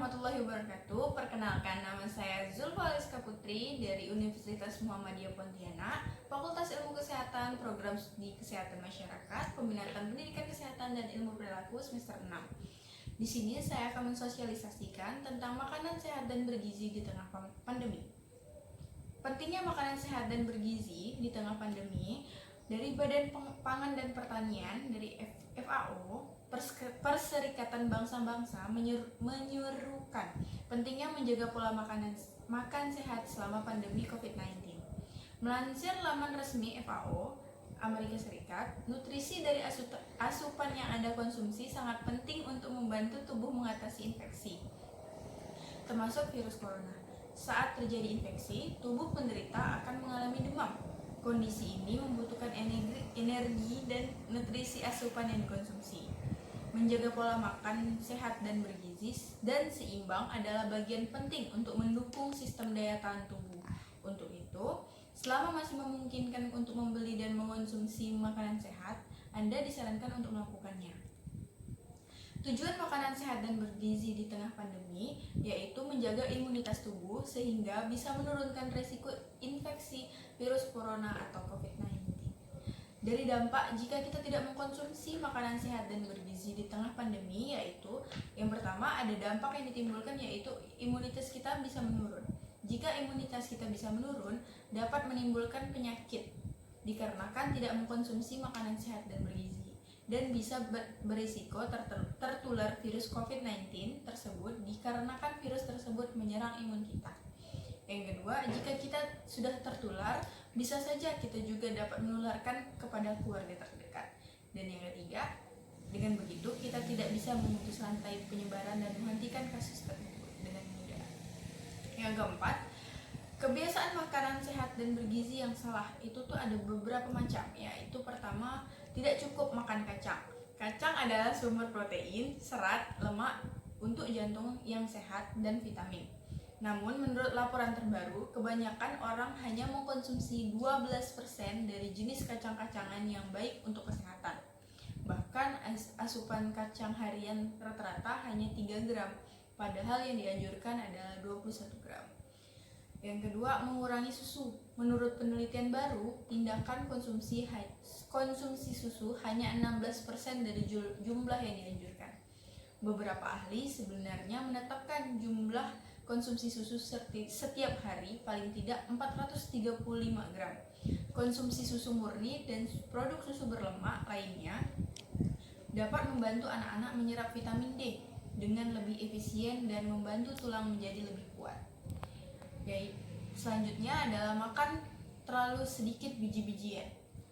warahmatullahi wabarakatuh. Perkenalkan, nama saya Zulfa Aliska Putri dari Universitas Muhammadiyah Pontianak, Fakultas Ilmu Kesehatan, Program Studi Kesehatan Masyarakat, Pembinaan Pendidikan Kesehatan dan Ilmu Perilaku semester 6. Di sini saya akan mensosialisasikan tentang makanan sehat dan bergizi di tengah pandemi. Pentingnya makanan sehat dan bergizi di tengah pandemi dari Badan Pangan dan Pertanian, dari FAO, Perserikatan Bangsa-Bangsa menyuruhkan pentingnya menjaga pola makan sehat selama pandemi COVID-19. Melansir laman resmi FAO Amerika Serikat, nutrisi dari asupan yang Anda konsumsi sangat penting untuk membantu tubuh mengatasi infeksi, termasuk virus corona. Saat terjadi infeksi, tubuh penderita akan mengalami demam. Kondisi ini membutuhkan energi dan nutrisi asupan yang dikonsumsi. Menjaga pola makan sehat dan bergizi dan seimbang adalah bagian penting untuk mendukung sistem daya tahan tubuh. Untuk itu, selama masih memungkinkan untuk membeli dan mengonsumsi makanan sehat, Anda disarankan untuk melakukannya. Tujuan makanan sehat dan bergizi di tengah pandemi yaitu menjaga imunitas tubuh sehingga bisa menurunkan risiko infeksi virus corona atau COVID-19. Dari dampak jika kita tidak mengkonsumsi makanan sehat dan bergizi di tengah pandemi yaitu yang pertama ada dampak yang ditimbulkan yaitu imunitas kita bisa menurun. Jika imunitas kita bisa menurun, dapat menimbulkan penyakit dikarenakan tidak mengkonsumsi makanan sehat dan bergizi dan bisa berisiko tertular virus COVID-19 tersebut dikarenakan virus tersebut menyerang imun kita. Yang kedua, jika kita sudah tertular, bisa saja kita juga dapat menularkan kepada keluarga terdekat. Dan yang ketiga, dengan begitu kita tidak bisa memutus rantai penyebaran dan menghentikan kasus tersebut dengan mudah. Yang keempat, kebiasaan makanan sehat dan bergizi yang salah itu tuh ada beberapa macam, yaitu pertama, tidak cukup makan kacang. Kacang adalah sumber protein, serat, lemak untuk jantung yang sehat dan vitamin. Namun menurut laporan terbaru, kebanyakan orang hanya mengkonsumsi 12% dari jenis kacang-kacangan yang baik untuk kesehatan. Bahkan asupan kacang harian rata-rata hanya 3 gram, padahal yang dianjurkan adalah 21 gram. Yang kedua, mengurangi susu. Menurut penelitian baru, tindakan konsumsi susu hanya 16% dari jumlah yang dianjurkan. Beberapa ahli sebenarnya menetapkan jumlah konsumsi susu setiap hari paling tidak 435 gram. Konsumsi susu murni dan produk susu berlemak lainnya dapat membantu anak-anak menyerap vitamin D dengan lebih efisien dan membantu tulang menjadi lebih kuat. Selanjutnya adalah makan terlalu sedikit biji-bijian.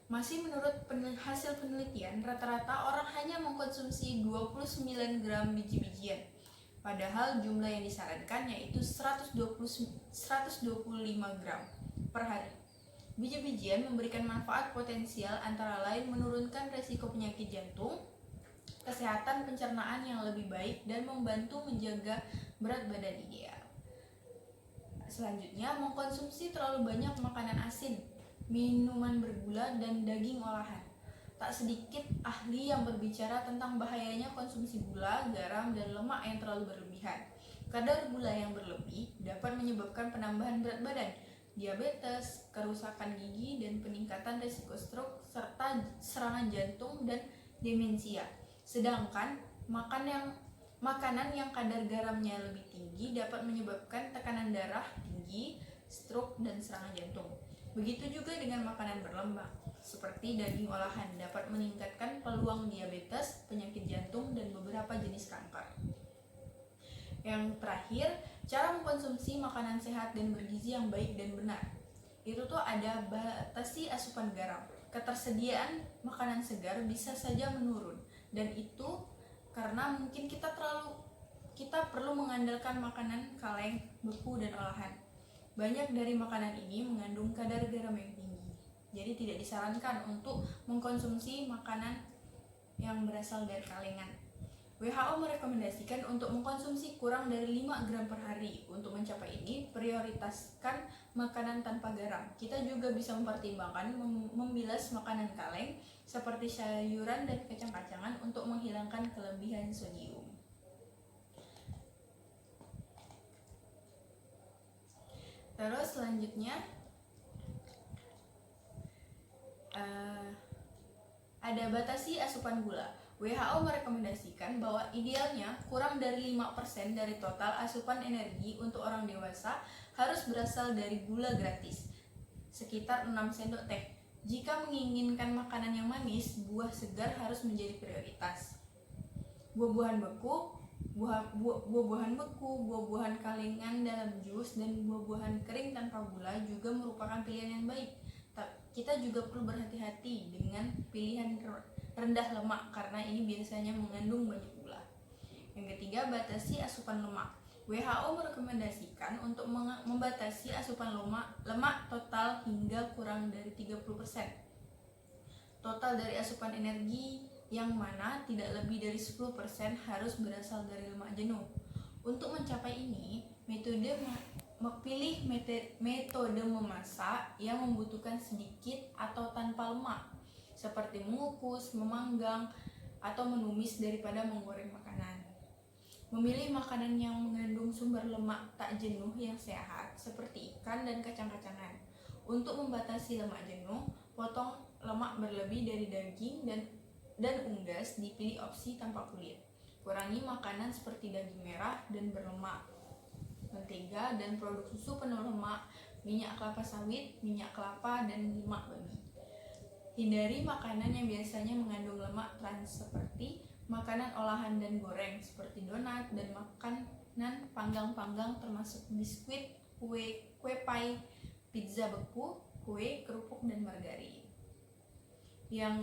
Masih menurut hasil penelitian, rata-rata orang hanya mengkonsumsi 29 gram biji-bijian. Padahal jumlah yang disarankan yaitu 125 gram per hari. Biji-bijian memberikan manfaat potensial antara lain menurunkan resiko penyakit jantung, kesehatan pencernaan yang lebih baik, dan membantu menjaga berat badan ideal. Selanjutnya, mengkonsumsi terlalu banyak makanan asin, minuman bergula, dan daging olahan. Tak sedikit ahli yang berbicara tentang bahayanya konsumsi gula, garam, dan lemak yang terlalu berlebihan. Kadar gula yang berlebih dapat menyebabkan penambahan berat badan, diabetes, kerusakan gigi, dan peningkatan risiko stroke serta serangan jantung dan demensia. Sedangkan makanan yang kadar garamnya lebih tinggi dapat menyebabkan tekanan darah tinggi, stroke, dan serangan jantung. Begitu juga dengan makanan berlemak, seperti daging olahan dapat meningkatkan peluang diabetes, penyakit jantung, dan beberapa jenis kanker. Yang terakhir, cara mengkonsumsi makanan sehat dan bergizi yang baik dan benar. Itu tuh ada batasi asupan garam. Ketersediaan makanan segar bisa saja menurun, dan itu karena mungkin kita perlu mengandalkan makanan kaleng, beku, dan olahan. Banyak dari makanan ini mengandung kadar garam yang tinggi, jadi tidak disarankan untuk mengkonsumsi makanan yang berasal dari kalengan. WHO merekomendasikan untuk mengkonsumsi kurang dari 5 gram per hari. Untuk mencapai ini, prioritaskan makanan tanpa garam. Kita juga bisa mempertimbangkan membilas makanan kaleng seperti sayuran dan kacang-kacangan untuk menghilangkan kelebihan sodium. Terus selanjutnya ada batasi asupan gula. WHO merekomendasikan bahwa idealnya kurang dari 5% dari total asupan energi untuk orang dewasa harus berasal dari gula gratis, sekitar 6 sendok teh. Jika menginginkan makanan yang manis, buah segar harus menjadi prioritas. Buah-buahan beku, buah-buahan kalengan dalam jus, dan buah-buahan kering tanpa gula juga merupakan pilihan yang baik. Kita juga perlu berhati-hati dengan pilihan rendah lemak karena ini biasanya mengandung banyak gula. Yang ketiga, batasi asupan lemak. WHO merekomendasikan untuk membatasi asupan lemak total hingga kurang dari 30%. Total dari asupan energi yang mana tidak lebih dari 10% harus berasal dari lemak jenuh. Untuk mencapai ini, metode memasak yang membutuhkan sedikit atau tanpa lemak, seperti mengukus, memanggang, atau menumis daripada menggoreng makanan. Memilih makanan yang mengandung sumber lemak tak jenuh yang sehat, seperti ikan dan kacang-kacangan. Untuk membatasi lemak jenuh, potong lemak berlebih dari daging dan unggas, dipilih opsi tanpa kulit. Kurangi makanan seperti daging merah dan berlemak, mentega dan produk susu penuh lemak, minyak kelapa sawit, minyak kelapa, dan lemak babi. Hindari makanan yang biasanya mengandung lemak trans seperti makanan olahan dan goreng seperti donat dan makanan panggang-panggang termasuk biskuit, kue pie, pizza beku, kue, kerupuk, dan margarin. Yang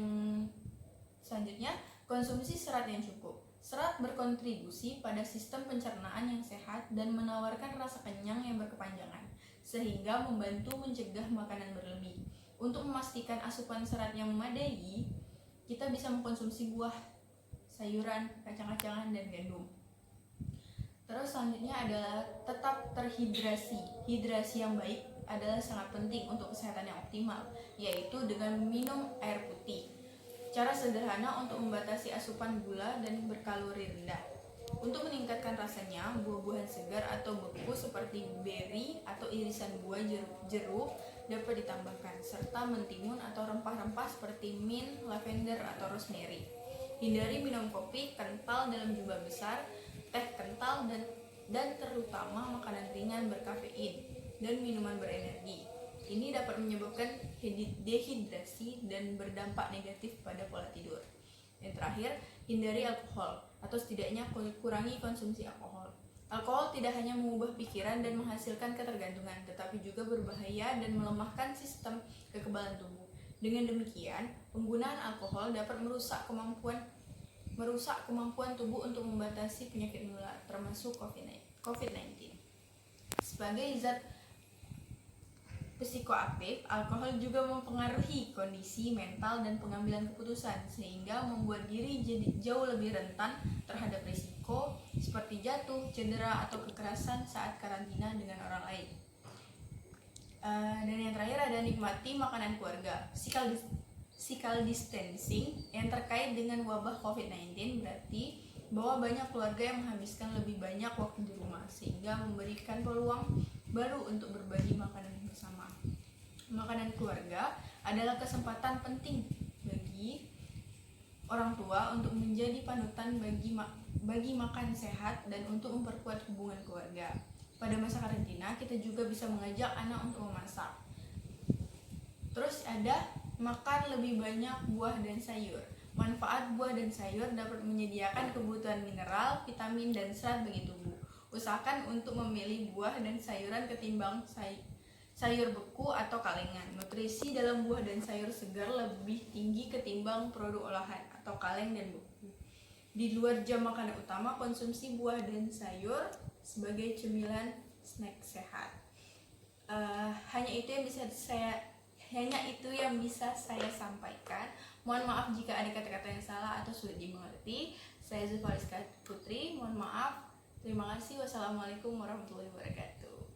selanjutnya, konsumsi serat yang cukup. Serat berkontribusi pada sistem pencernaan yang sehat dan menawarkan rasa kenyang yang berkepanjangan, sehingga membantu mencegah makanan berlebih. Untuk memastikan asupan serat yang memadai, kita bisa mengkonsumsi buah, sayuran, kacang-kacangan, dan gandum. Terus selanjutnya adalah tetap terhidrasi. Hidrasi yang baik adalah sangat penting untuk kesehatan yang optimal, yaitu dengan minum air putih. Cara sederhana untuk membatasi asupan gula dan berkalori rendah. Untuk meningkatkan rasanya, buah-buahan segar atau beku seperti beri atau irisan buah jeruk dapat ditambahkan, serta mentimun atau rempah-rempah seperti mint, lavender, atau rosemary. Hindari minum kopi kental dalam jumlah besar, teh kental, dan terutama makanan ringan berkafein dan minuman berenergi. Ini dapat menyebabkan dehidrasi dan berdampak negatif pada pola tidur. Yang terakhir, hindari alkohol atau setidaknya kurangi konsumsi alkohol. Alkohol tidak hanya mengubah pikiran dan menghasilkan ketergantungan, tetapi juga berbahaya dan melemahkan sistem kekebalan tubuh. Dengan demikian, penggunaan alkohol dapat merusak kemampuan tubuh untuk membatasi penyakit menular, termasuk COVID-19. Sebagai zat psikoaktif, alkohol juga mempengaruhi kondisi mental dan pengambilan keputusan, sehingga membuat diri jadi jauh lebih rentan terhadap risiko seperti jatuh, cedera, atau kekerasan saat karantina dengan orang lain. Dan yang terakhir ada nikmati makanan keluarga. Physical distancing yang terkait dengan wabah COVID-19 berarti bahwa banyak keluarga yang menghabiskan lebih banyak waktu di rumah, sehingga memberikan peluang baru untuk berbagi makanan bersama. Makanan keluarga adalah kesempatan penting bagi orang tua untuk menjadi panutan bagi makan sehat dan untuk memperkuat hubungan keluarga. Pada masa karantina, kita juga bisa mengajak anak untuk memasak. Terus ada makan lebih banyak buah dan sayur. Manfaat buah dan sayur dapat menyediakan kebutuhan mineral, vitamin, dan serat bagi tubuh. Usahakan untuk memilih buah dan sayuran ketimbang sayur beku atau kalengan. Nutrisi dalam buah dan sayur segar lebih tinggi ketimbang produk olahan atau kaleng dan beku. Di luar jam makanan utama, konsumsi buah dan sayur sebagai cemilan snack sehat. Hanya itu yang bisa saya sampaikan. Mohon maaf jika ada kata-kata yang salah atau sulit dimengerti. Saya Zulfa Rizka Putri, mohon maaf. Terima kasih. Wassalamualaikum warahmatullahi wabarakatuh.